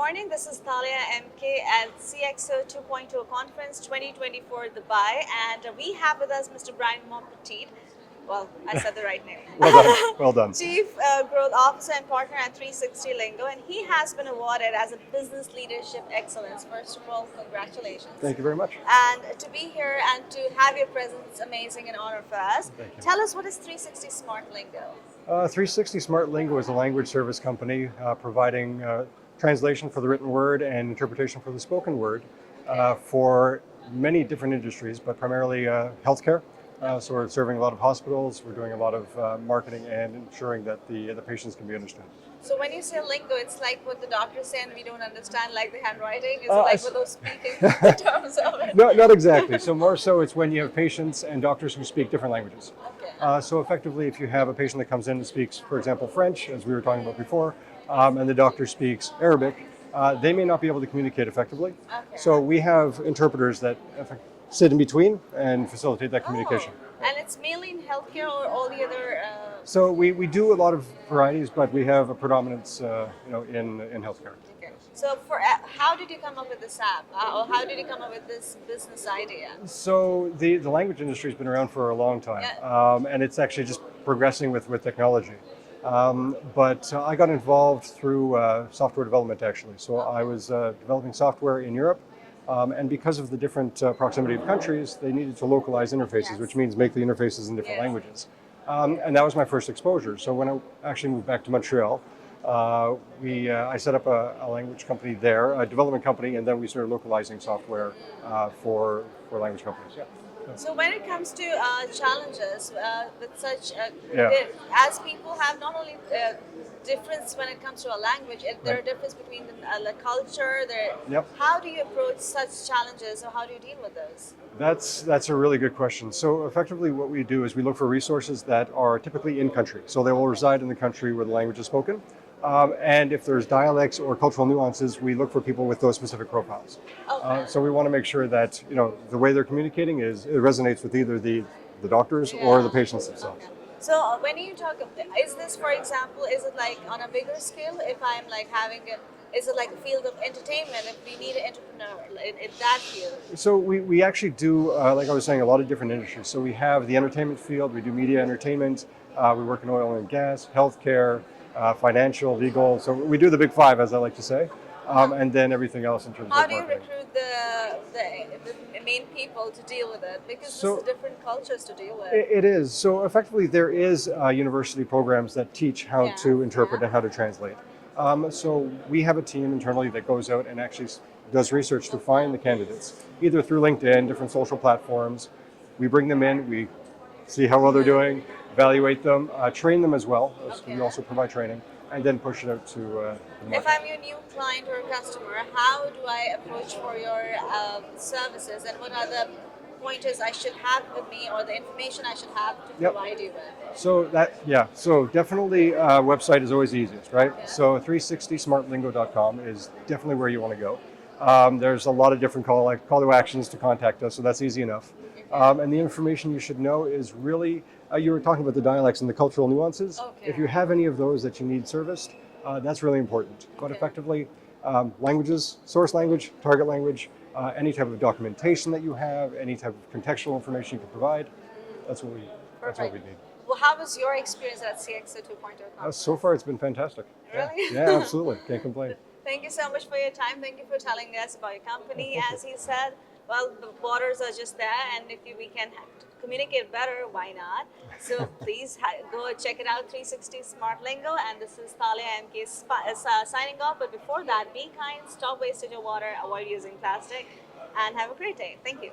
morning. This is Thalia MK at CXO 2.0 Conference 2024 Dubai, and we have with us Mr. Bryan Montpetit. Well, I said the right name. Well done. Well done. Chief Growth Officer and Partner at 360 Lingo, and he has been awarded as a Business Leadership Excellence. First of all, congratulations. Thank you very much. And to be here and to have your presence, amazing and honor for us. Thank you. Tell us, what is 360 Smart Lingo? 360 Smart Lingo is a language service company providing translation for the written word and interpretation for the spoken word for many different industries, but primarily healthcare. So we're serving a lot of hospitals, we're doing a lot of marketing and ensuring that the patients can be understood. So when you say lingo, it's like what the doctors say and we don't understand, like the handwriting? Is it like what those speaking in terms of it? No, not exactly. So more so it's when you have patients and doctors who speak different languages. Okay. So effectively, if you have a patient that comes in and speaks, for example, French, as we were talking about before, and the doctor speaks Arabic, they may not be able to communicate effectively. Okay. So we have interpreters that sit in between and facilitate that communication. Oh, and it's mainly in healthcare or all the other? So we do a lot of varieties, but we have a predominance, in healthcare. Okay. So how did you come up with this app, or how did you come up with this business idea? So the language industry has been around for a long time, and it's actually just progressing with technology. But I got involved through software development, actually. So I was developing software in Europe. And because of the different proximity of countries, they needed to localize interfaces, which means make the interfaces in different languages. And that was my first exposure. So when I actually moved back to Montreal, I set up a language company there, a development company, and then we started localizing software for language companies. Yeah. So when it comes to challenges with such, Yeah. as people have not only difference when it comes to a language, there are difference between the culture. Yep. How do you approach such challenges, or how do you deal with those? That's a really good question. So effectively what we do is we look for resources that are typically in country. So they will reside in the country where the language is spoken. And if there's dialects or cultural nuances, we look for people with those specific profiles. Okay. So we want to make sure that the way they're communicating it resonates with either the doctors or the patients themselves. Okay. So when you talk, is this, for example, is it like on a bigger scale? If I'm like is it like a field of entertainment? If we need an entrepreneur in that field? So we actually do, like I was saying, a lot of different industries. So we have the entertainment field, we do media entertainment, we work in oil and gas, healthcare, financial, legal. So we do the big five, as I like to say, and then everything else in terms How of do you marketing. recruit the main people to deal with it? Because So- this is different cultures to deal with. It is. So effectively, there is university programs that teach how to interpret and how to translate. So we have a team internally that goes out and actually does research to find the candidates, either through LinkedIn, different social platforms. We bring them in, we see how well they're doing, evaluate them, train them as well. So we also provide training, and then push it out to the market. If I'm your new client or customer, how do I approach for your services, and what are the pointers I should have with me, or the information I should have to provide you with? So definitely website is always easiest, right? So 360smartlingo.com is definitely where you want to go. There's a lot of different call to actions to contact us, so that's easy enough. And the information you should know is really, you were talking about the dialects and the cultural nuances. Okay. If you have any of those that you need serviced, that's really important. But effectively, languages, source language, target language, any type of documentation that you have, any type of contextual information you can provide, that's what we need. Well, how was your experience at CXO 2.0? So far, it's been fantastic. Really? Yeah, absolutely. Can't complain. Thank you so much for your time. Thank you for telling us about your company. As he said, well, the borders are just there, and if we can communicate better, why not? So please go check it out, 360 Smart Lingo. And this is Thalia MK signing off. But before that, be kind, stop wasting your water, avoid using plastic, and have a great day. Thank you.